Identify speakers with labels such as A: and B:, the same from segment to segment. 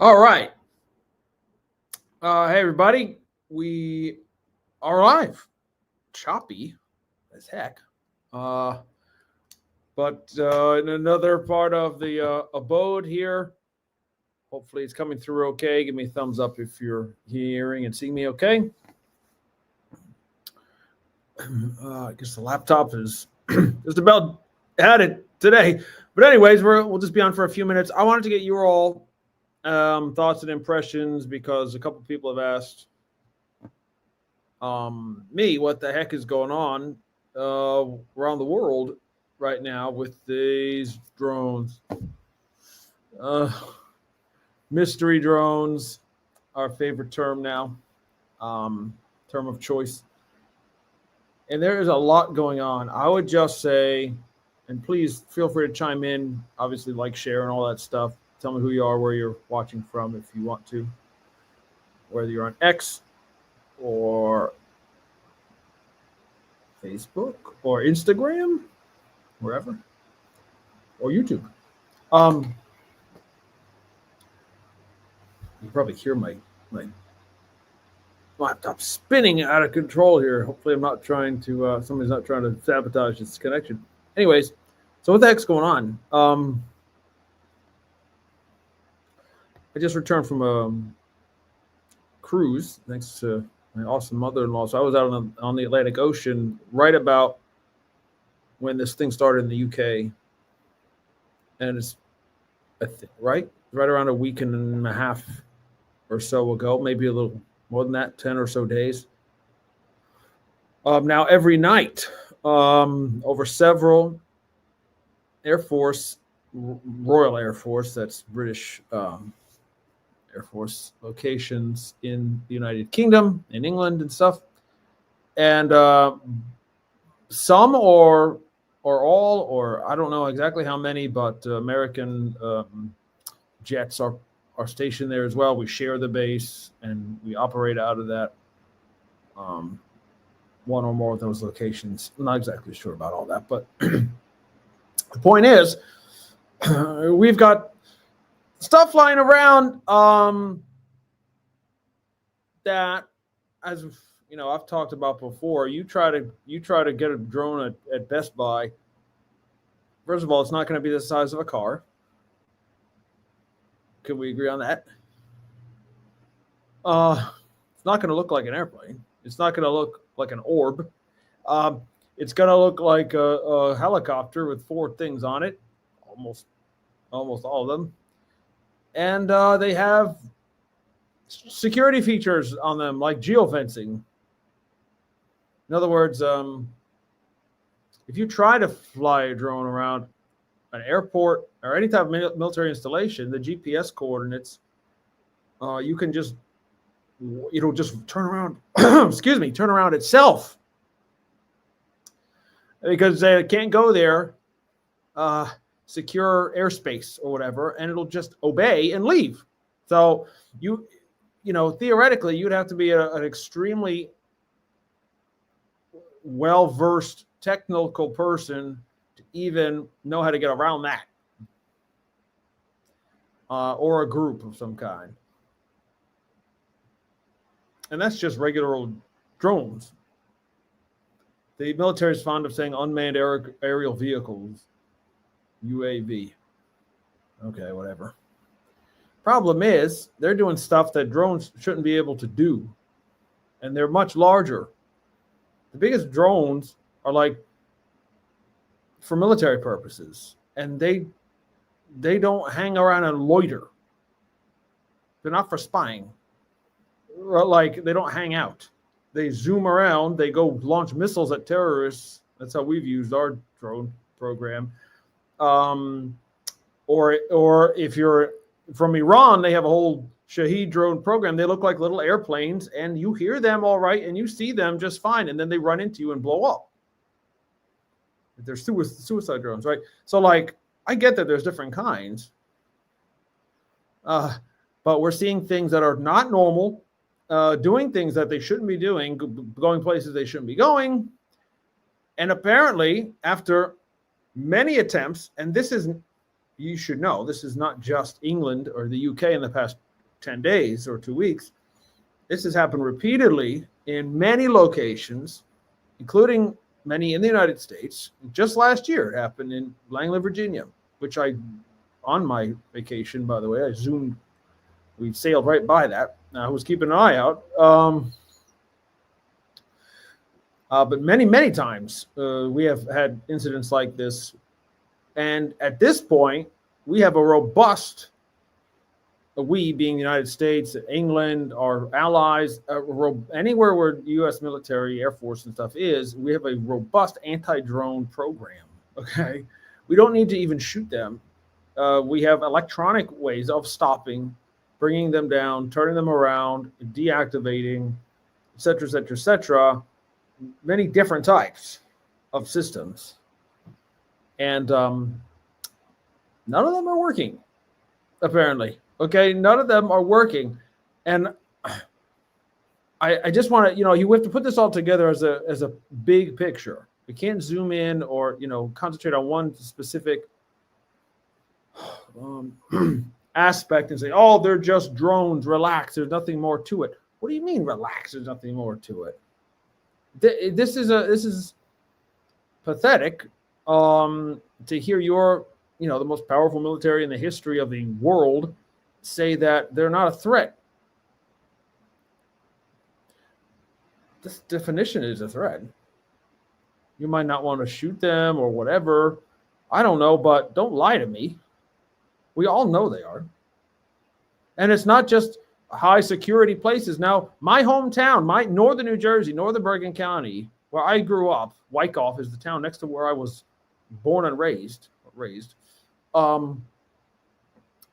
A: All right. Hey, everybody. We are live. Choppy as heck. Uh, but in another part of the abode here, hopefully it's coming through okay. Give me a thumbs up if you're hearing and seeing me okay. I guess the laptop is just about had it today. But anyways, we'll just be on for a few minutes. I wanted to get your all thoughts and impressions because a couple people have asked me what the heck is going on around the world right now with these drones. Mystery drones, our favorite term now, term of choice. And there is a lot going on. I would just say, and please feel free to chime in, obviously like, share, and all that stuff. Tell me who you are, where you're watching from if you want to, whether you're on X or Facebook or Instagram, wherever, or YouTube. You probably hear my laptop spinning out of control here. Hopefully I'm not trying to, somebody's not trying to sabotage this connection. Anyways, so what the heck's going on? I just returned from a cruise thanks to my awesome mother-in-law. So I was out on the Atlantic Ocean right about when this thing started in the UK. And it's, I think, right around a week and a half or so ago, maybe a little more than that, 10 or so days. Now, every night, over several Air Force, Royal Air Force, that's British Air Force locations in the United Kingdom, in England and stuff. And some or all, or I don't know exactly how many, but American jets are stationed there as well. We share the base and we operate out of that one or more of those locations. I'm not exactly sure about all that, but the point is we've got stuff flying around that, as you know, I've talked about before. You try to get a drone at Best Buy. First of all, it's not going to be the size of a car. Can we agree on that? It's not going to look like an airplane. It's not going to look like an orb. It's going to look like a helicopter with 4 things on it, almost all of them. And they have security features on them, like geofencing. In other words, if you try to fly a drone around an airport or any type of military installation, the GPS coordinates, you can just, it'll just turn around, turn around itself. Because they can't go there, secure airspace or whatever, and it'll just obey and leave. So you know, theoretically, you'd have to be an extremely well-versed technical person to even know how to get around that, or a group of some kind. And that's just regular old drones. The military is fond of saying unmanned aerial vehicles, UAV. Okay, whatever. Problem is, they're doing stuff that drones shouldn't be able to do. And they're much larger. The biggest drones are like for military purposes. And they don't hang around and loiter. They're not for spying. Like, they don't hang out. They zoom around. They go launch missiles at terrorists. That's how we've used our drone program. Or if you're from Iran, they have a whole Shahed drone program. They look like little airplanes, and you hear them all right, and you see them just fine, and then they run into you and blow up. They're suicide drones, right? So, like, I get that there's different kinds, but we're seeing things that are not normal, doing things that they shouldn't be doing, going places they shouldn't be going, and apparently, after many attempts, and this is, you should know, this is not just England or the UK in the past 10 days or 2 weeks. This has happened repeatedly in many locations, including many in the United States. Just last year, it happened in Langley, Virginia, which on my vacation, by the way, we sailed right by that. I was keeping an eye out. But many, many times we have had incidents like this. And at this point, we have a robust, we being the United States, England, our allies, anywhere where U.S. military, Air Force and stuff is, we have a robust anti-drone program, okay? We don't need to even shoot them. We have electronic ways of stopping, bringing them down, turning them around, deactivating, et cetera, et cetera, et cetera. Many different types of systems. And none of them are working, apparently. Okay, none of them are working. And I just want to, you have to put this all together as a big picture. We can't zoom in or, concentrate on one specific aspect and say, oh, they're just drones, relax, there's nothing more to it. What do you mean, relax, there's nothing more to it? This is pathetic to hear your, the most powerful military in the history of the world say that they're not a threat. This definition is a threat. You might not want to shoot them or whatever. I don't know, but don't lie to me. We all know they are. And it's not just high security places. Now, my hometown, my northern New Jersey, northern Bergen County, where I grew up, Wyckoff is the town next to where I was born and raised.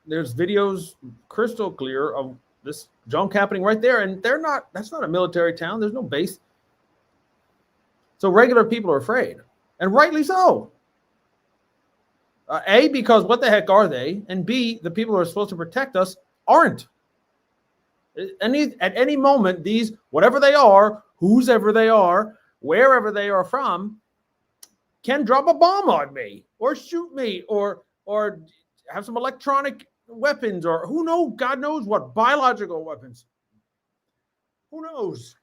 A: There's videos crystal clear of this junk happening right there, and that's not a military town. There's no base. So regular people are afraid, and rightly so. A, because what the heck are they? And B, the people who are supposed to protect us aren't. At any moment, these, whatever they are, whosever they are, wherever they are from, can drop a bomb on me or shoot me or have some electronic weapons or who knows, God knows what, biological weapons. Who knows?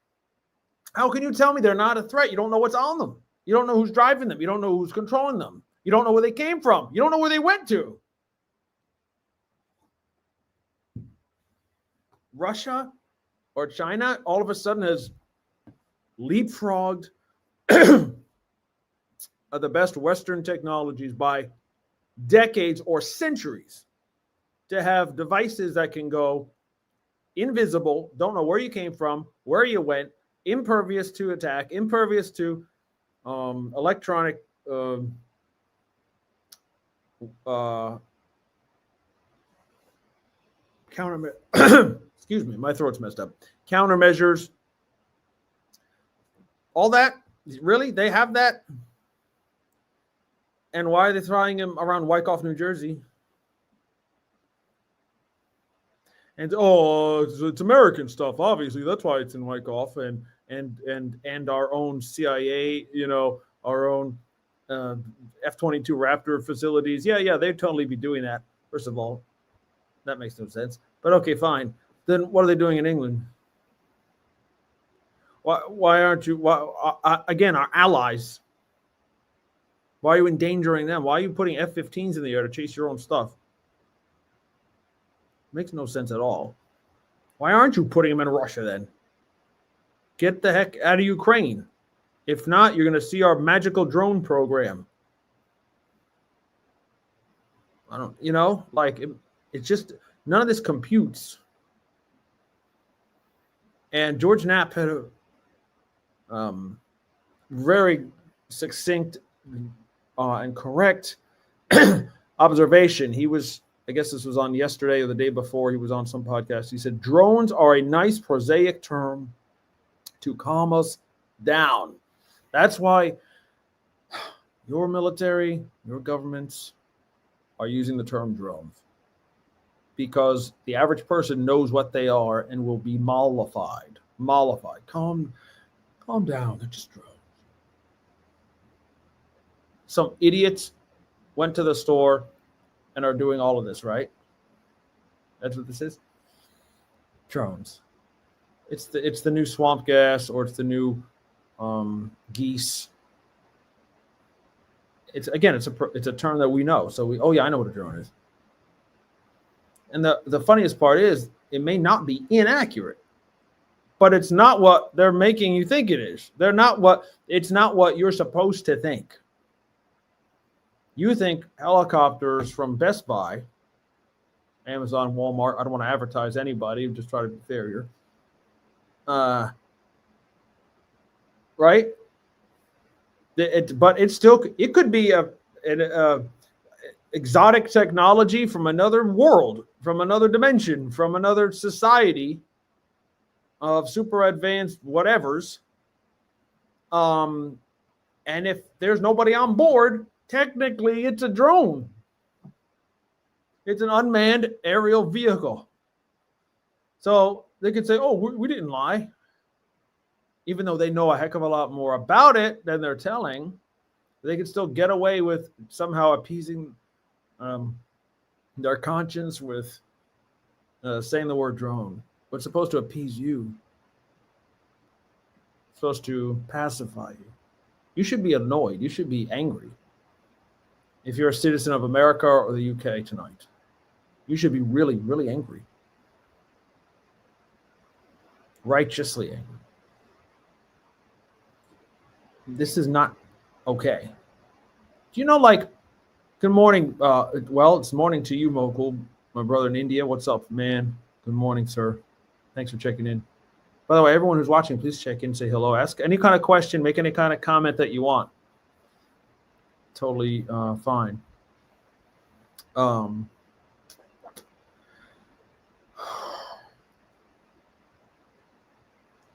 A: How can you tell me they're not a threat? You don't know what's on them. You don't know who's driving them. You don't know who's controlling them. You don't know where they came from. You don't know where they went to. Russia or China all of a sudden has leapfrogged the best Western technologies by decades or centuries to have devices that can go invisible, don't know where you came from, where you went, impervious to attack, impervious to electronic counter. Excuse me, my throat's messed up. Countermeasures, all that. Really, they have that. And why are they throwing him around Wyckoff, New Jersey? And it's American stuff. Obviously, that's why it's in Wyckoff and our own CIA, our own F-22 Raptor facilities. Yeah, they'd totally be doing that. First of all, that makes no sense. But okay, fine. Then what are they doing in England? Why aren't you? Again, our allies. Why are you endangering them? Why are you putting F-15s in the air to chase your own stuff? Makes no sense at all. Why aren't you putting them in Russia then? Get the heck out of Ukraine. If not, you're going to see our magical drone program. I don't, it's just none of this computes. And George Knapp had a very succinct and correct observation. He was, I guess this was on yesterday or the day before, he was on some podcast. He said, drones are a nice prosaic term to calm us down. That's why your military, your governments are using the term drones. Because the average person knows what they are and will be mollified. Calm down. They're just drones. Some idiots went to the store and are doing all of this, right? That's what this is. drones. It's the new swamp gas, or it's the new geese. It's a term that we know. So I know what a drone is. And the funniest part is it may not be inaccurate, but it's not what they're making you think it is. It's not what you're supposed to think. You think helicopters from Best Buy, Amazon, Walmart, I don't want to advertise anybody, just try to be fair here. Right? But it could be an exotic technology from another world, from another dimension, from another society of super advanced whatevers. And if there's nobody on board, technically it's a drone. It's an unmanned aerial vehicle. So they could say, oh, we didn't lie. Even though they know a heck of a lot more about it than they're telling, they could still get away with somehow appeasing their conscience with saying the word drone. What's supposed to appease you? It's supposed to pacify you. You should be annoyed. You should be angry. If you're a citizen of America or the UK tonight, you should be really, really angry. Righteously angry. This is not okay. Do you know, good morning. It's morning to you, Mokul, my brother in India. What's up, man? Good morning, sir. Thanks for checking in. By the way, everyone who's watching, please check in, say hello, ask any kind of question, make any kind of comment that you want. Totally fine. What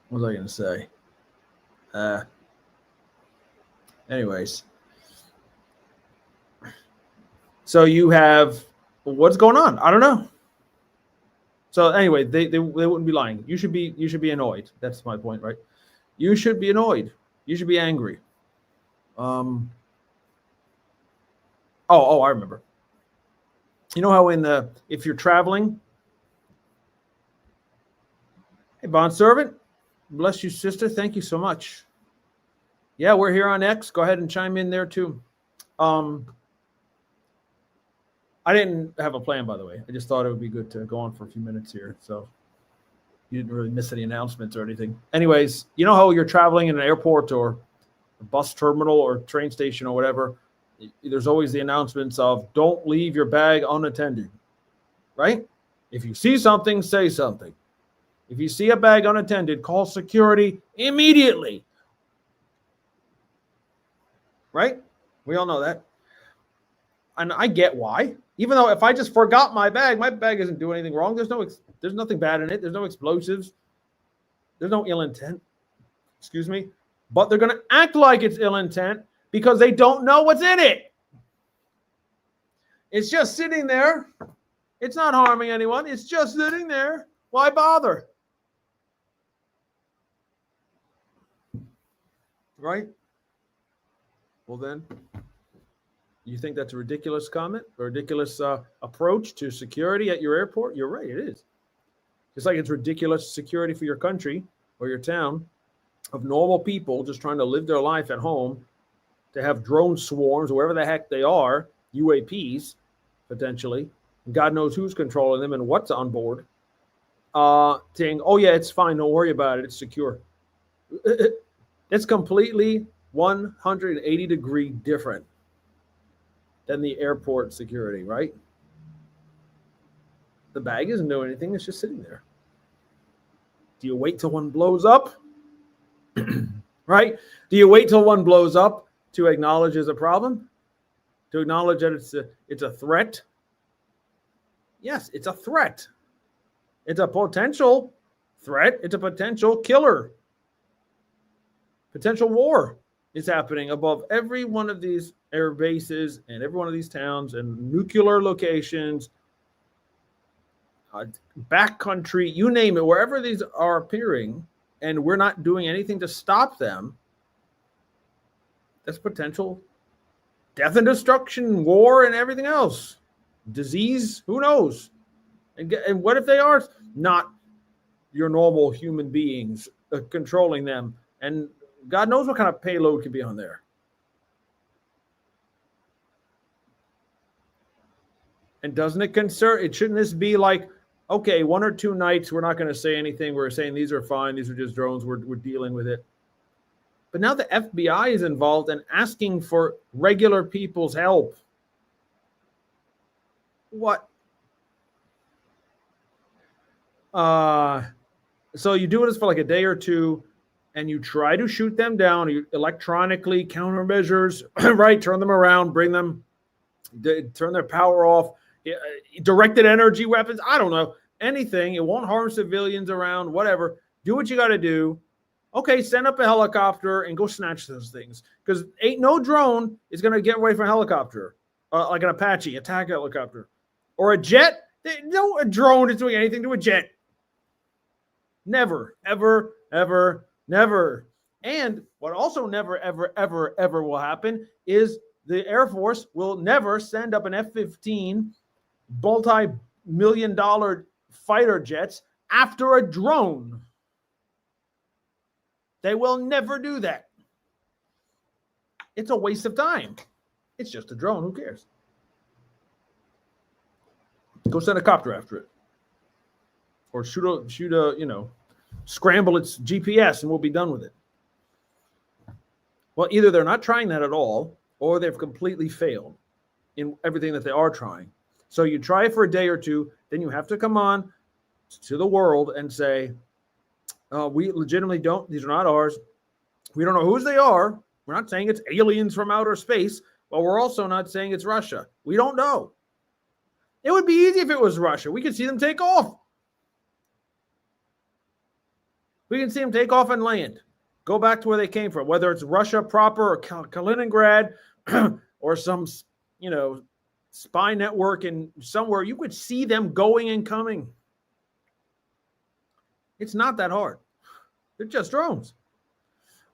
A: was I going to say? Anyways. So you have, what's going on? I don't know. So anyway, they wouldn't be lying. You should be annoyed. That's my point, right? You should be annoyed. You should be angry. I remember. You know how if you're traveling, hey, bond servant, bless you, sister. Thank you so much. Yeah, we're here on X. Go ahead and chime in there too. I didn't have a plan, by the way. I just thought it would be good to go on for a few minutes here. So you didn't really miss any announcements or anything. Anyways, you know how you're traveling in an airport or a bus terminal or train station or whatever, there's always the announcements of don't leave your bag unattended, right? If you see something, say something. If you see a bag unattended, call security immediately. Right? We all know that. And I get why. Even though if I just forgot my bag isn't doing anything wrong. There's nothing bad in it. There's no explosives. There's no ill intent. Excuse me. But they're going to act like it's ill intent because they don't know what's in it. It's just sitting there. It's not harming anyone. It's just sitting there. Why bother? Right? Well, then, you think that's a ridiculous comment, a ridiculous approach to security at your airport? You're right, it is. Just like it's ridiculous security for your country or your town of normal people just trying to live their life at home to have drone swarms, wherever the heck they are, UAPs, potentially. God knows who's controlling them and what's on board. Saying, oh, yeah, it's fine. Don't worry about it. It's secure. It's completely 180-degree different than the airport security, right? The bag isn't doing anything. It's just sitting there. Do you wait till one blows up? Right? Do you wait till one blows up to acknowledge there's a problem? To acknowledge that it's a threat? Yes, it's a threat. It's a potential threat. It's a potential killer. Potential war is happening above every one of these air bases and every one of these towns and nuclear locations, backcountry, you name it, wherever these are appearing, and we're not doing anything to stop them. That's potential death and destruction, war, and everything else. Disease, who knows? And what if they are not your normal human beings controlling them. And God knows what kind of payload could be on there. And doesn't it concern, shouldn't this be like, okay, 1 or 2 nights, we're not going to say anything. We're saying these are fine. These are just drones. We're dealing with it. But now the FBI is involved and asking for regular people's help. What? So you do this for like a day or two, and you try to shoot them down. You electronically countermeasures, right? Turn them around, bring them, turn their power off. Directed energy weapons. I don't know. Anything. It won't harm civilians around, whatever. Do what you got to do. Okay, send up a helicopter and go snatch those things. Because ain't no drone is going to get away from a helicopter. Like an Apache, attack helicopter. Or a jet. No, a drone is doing anything to a jet. Never, ever, ever, never. And what also never, ever, ever, ever will happen is the Air Force will never send up an F-15 multi-million-dollar fighter jets after a drone. They will never do that. It's a waste of time. It's just a drone. Who cares? Go send a copter after it. Or shoot a, scramble its GPS and we'll be done with it. Well, either they're not trying that at all, or they've completely failed in everything that they are trying. So you try it for a day or two, then you have to come on to the world and say, we legitimately don't, these are not ours. We don't know whose they are. We're not saying it's aliens from outer space, but we're also not saying it's Russia. We don't know. It would be easy if it was Russia. We could see them take off. We can see them take off and land. Go back to where they came from, whether it's Russia proper or Kaliningrad or some, spy network in somewhere. You could see them going and coming. It's not that hard. They're just drones.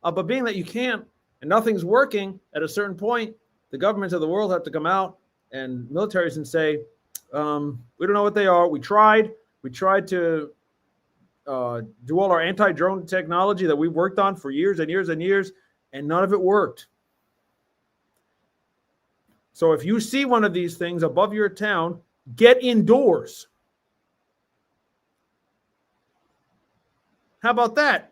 A: But being that you can't and nothing's working at a certain point, the governments of the world have to come out and militaries and say, we don't know what they are. We tried to do all our anti-drone technology that we worked on for years and years and years, and none of it worked. So if you see one of these things above your town, get indoors. How about that?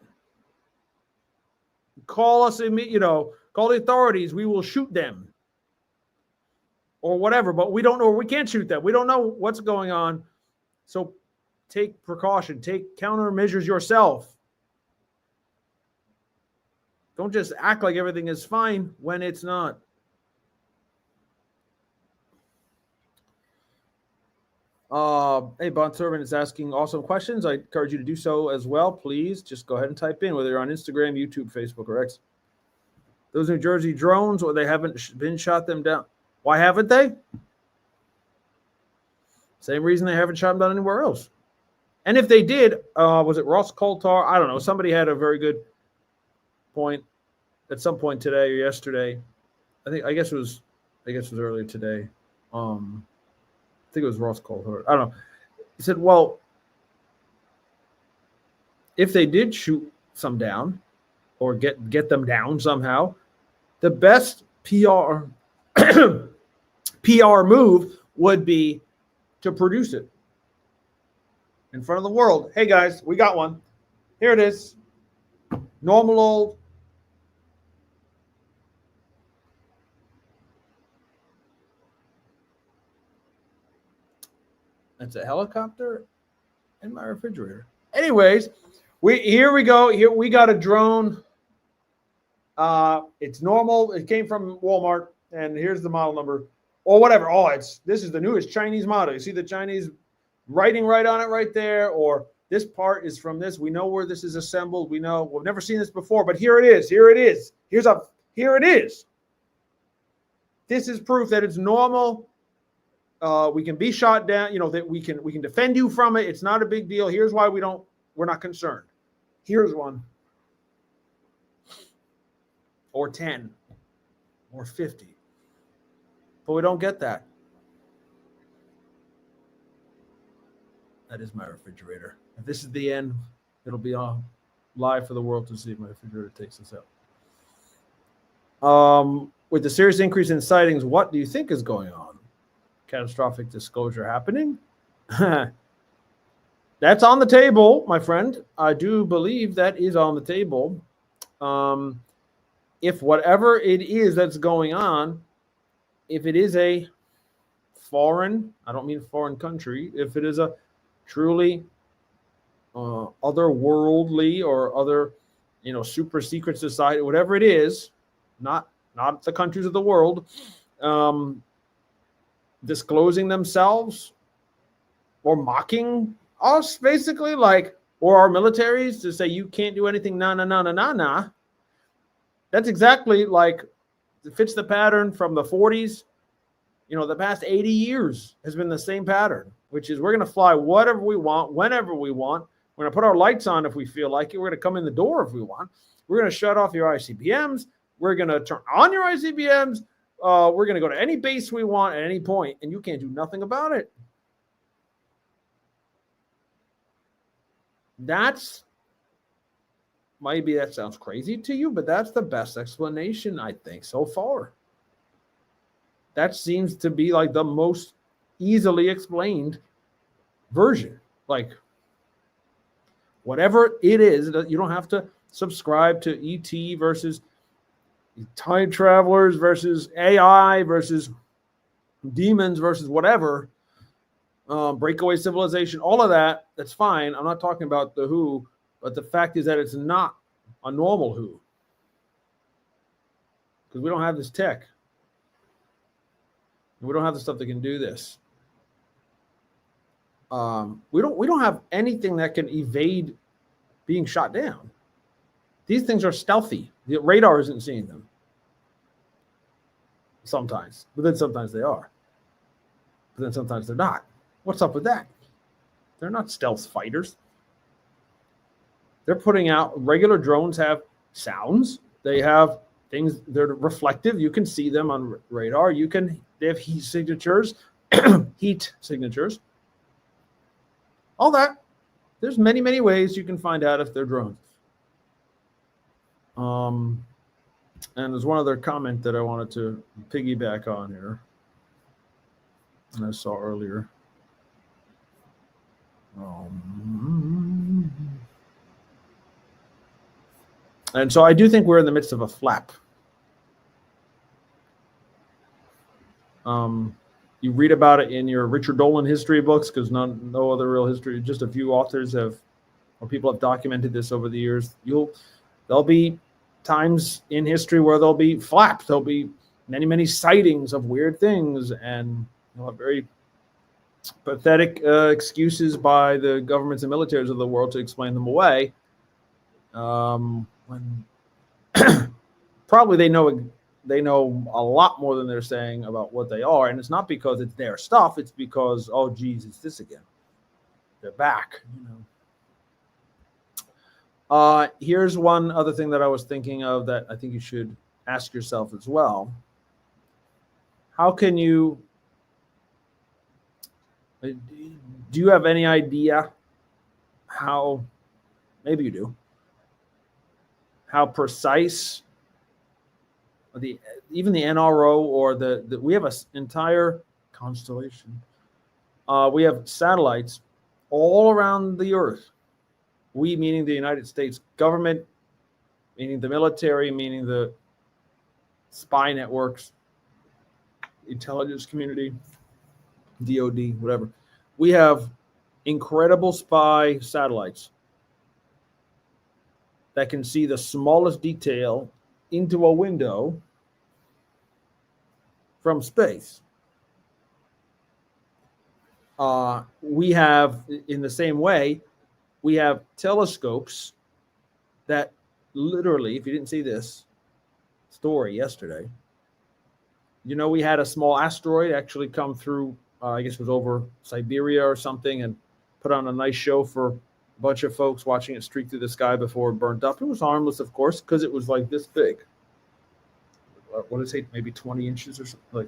A: Call us, call the authorities. We will shoot them or whatever, but we don't know. We can't shoot them. We don't know what's going on. So take precaution. Take countermeasures yourself. Don't just act like everything is fine when it's not. Hey, Bond Servant is asking awesome questions. I encourage you to do so as well. Please just go ahead and type in, whether you're on Instagram, YouTube, Facebook, or X. Those New Jersey drones, or they haven't been shot them down. Why haven't they? Same reason they haven't shot them down anywhere else. And if they did, was it Ross Coulthard? I don't know. Somebody had a very good point at some point today or yesterday. I guess it was earlier today. I think it was Ross Coulthard. I don't know. He said, well, if they did shoot some down or get them down somehow, the best PR move would be to produce it in front of the world. Hey, guys, we got one. Here it is. Normal old. That's a helicopter in my refrigerator. Anyways, here we go. Here we got a drone. It's normal. It came from Walmart, and here's the model number or whatever. This is the newest Chinese model. You see the Chinese writing right on it right there, or this part is from this. We know where this is assembled. We know we've never seen this before, but here it is. Here it is. Here it is. This is proof that it's normal. We can be shot down, that we can defend you from it. It's not a big deal. Here's why we're not concerned. Here's one. Or 10 or 50. But we don't get that. That is my refrigerator. If this is the end, It'll be live for the world to see. My refrigerator takes us out. With the serious increase in sightings, what do you think is going on? Catastrophic disclosure happening? That's on the table, my friend. I do believe that is on the table. If whatever it is that's going on, if it is a foreign, I don't mean foreign country, if it is a truly otherworldly or other, super secret society, whatever it is, not the countries of the world, disclosing themselves or mocking us, basically, or our militaries to say you can't do anything, nah. That's exactly like it fits the pattern from the 40s. The past 80 years has been the same pattern, which is we're going to fly whatever we want, whenever we want. We're going to put our lights on if we feel like it. We're going to come in the door if we want. We're going to shut off your ICBMs. We're going to turn on your ICBMs. We're going to go to any base we want at any point, and you can't do nothing about it. Maybe that sounds crazy to you, but that's the best explanation, I think, so far. That seems to be like the most easily explained version. Like, whatever it is, you don't have to subscribe to ET versus time travelers versus AI versus demons versus whatever. Breakaway civilization, all of that, that's fine. I'm not talking about the WHO, but the fact is that it's not a normal WHO. Because we don't have this tech. We don't have the stuff that can do this. We don't have anything that can evade being shot down. These things are stealthy. The radar isn't seeing them. Sometimes. But then sometimes they are. But then sometimes they're not. What's up with that? They're not stealth fighters. They're putting out, regular drones have sounds. They have things, they're reflective. You can see them on radar. They have heat signatures, all that. There's many, many ways you can find out if they're drones. And there's one other comment that I wanted to piggyback on here. And I saw earlier. And so I do think we're in the midst of a flap. You read about it in your Richard Dolan history books, because no other real history, just a few authors or people have documented this over the years. There'll be times in history where there'll be flaps. There'll be many, many sightings of weird things, and very pathetic excuses by the governments and militaries of the world to explain them away. When probably they know a lot more than they're saying about what they are, and it's not because it's their stuff. It's because, oh geez, it's this again. They're back. Here's one other thing that I was thinking of that I think you should ask yourself as well. How can you? Do you have any idea how? Maybe you do. How precise even the NRO or we have an entire constellation. We have satellites all around the earth. We, meaning the United States government, meaning the military, meaning the spy networks, intelligence community, DOD, whatever. We have incredible spy satellites that can see the smallest detail into a window from space. We have, in the same way, we have telescopes that literally, if you didn't see this story yesterday, we had a small asteroid actually come through, I guess it was over Siberia or something, and put on a nice show for a bunch of folks watching it streak through the sky before it burnt up. It was harmless, of course, because it was like this big. What did it say? Maybe 20 inches or something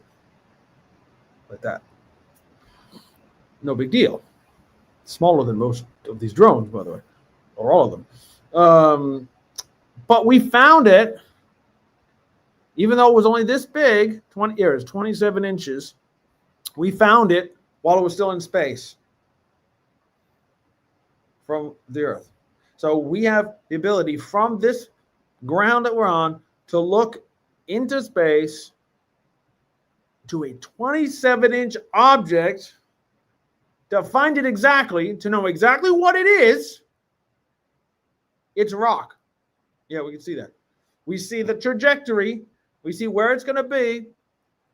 A: like that. No big deal. Smaller than most of these drones, by the way. or all of them. But we found it, even though it was only this big, 27 inches, we found it while it was still in space from the Earth. So we have the ability from this ground that we're on to look into space to a 27-inch object, to find it exactly, to know exactly what it is. It's rock. Yeah, we can see that. We see the trajectory. We see where it's going to be.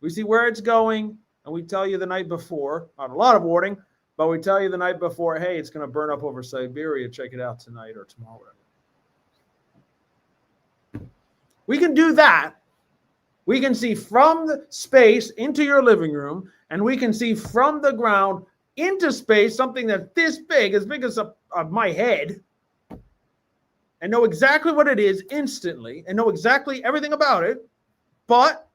A: We see where it's going. And we tell you the night before, not a lot of warning, but we tell you the night before, hey, it's going to burn up over Siberia. Check it out tonight or tomorrow. We can do that. We can see from the space into your living room, and we can see from the ground into space something that's this big, as big as my head, and know exactly what it is instantly and know exactly everything about it. But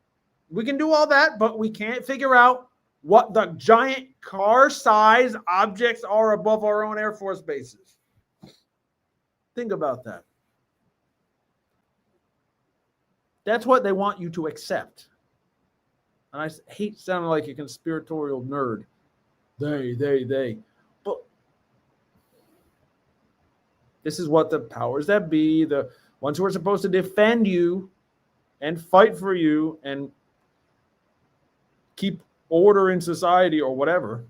A: we can do all that, but we can't figure out what the giant car-sized objects are above our own Air Force bases. Think about that. That's what they want you to accept. And I hate sounding like a conspiratorial nerd. They. But this is what the powers that be, the ones who are supposed to defend you and fight for you and keep order in society or whatever,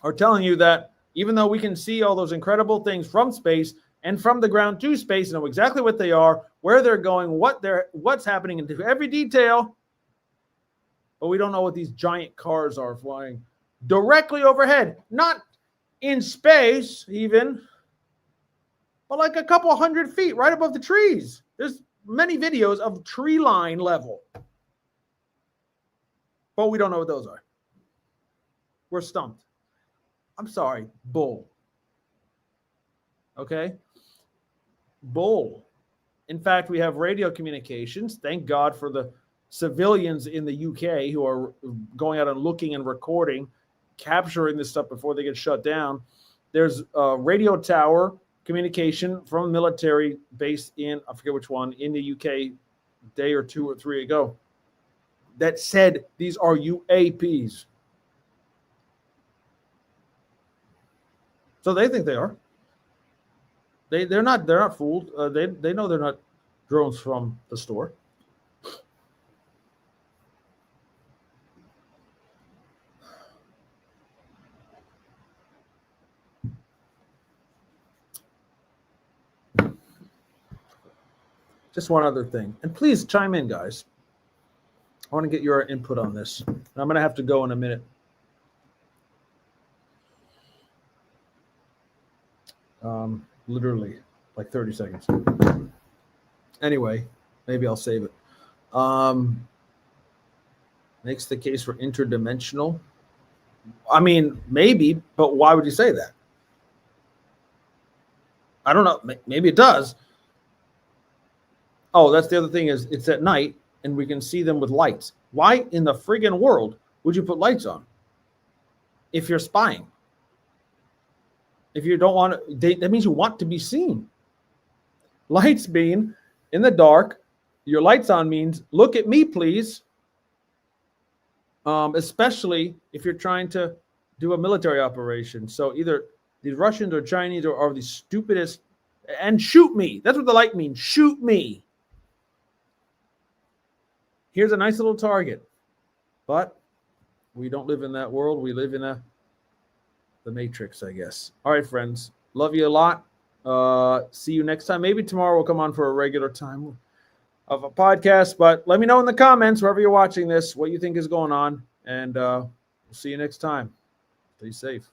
A: are telling you that even though we can see all those incredible things from space and from the ground to space, know exactly what they are, where they're going, what's happening into every detail, but we don't know what these giant cars are flying directly overhead, not in space even, but like a couple 100 feet right above the trees. There's many videos of tree line level, but we don't know what those are. We're stumped. I'm sorry, bull. Okay? Bull. In fact, we have radio communications. Thank God for the civilians in the UK who are going out and looking and recording, capturing this stuff before they get shut down. There's a radio tower communication from a military base in, I forget which one, in the UK a day or 2 or 3 ago that said these are UAPs. So they think they are. They're not fooled. They know they're not drones from the store. Just one other thing, and please chime in, guys. I want to get your input on this. And I'm going to have to go in a minute. Literally, like 30 seconds. Anyway, maybe I'll save it. Makes the case for interdimensional. I mean, maybe, but why would you say that? I don't know. Maybe it does. Oh, that's the other thing is it's at night and we can see them with lights. Why in the friggin' world would you put lights on if you're spying? If you don't want to, that means you want to be seen. Lights mean in the dark. Your lights on means look at me, please. Especially if you're trying to do a military operation. So either the Russians or Chinese are the stupidest, and shoot me. That's what the light means. Shoot me. Here's a nice little target. But we don't live in that world. We live in the Matrix, I guess. All right, friends. Love you a lot. See you next time. Maybe tomorrow we'll come on for a regular time of a podcast. But let me know in the comments, wherever you're watching this, what you think is going on. And we'll see you next time. Stay safe.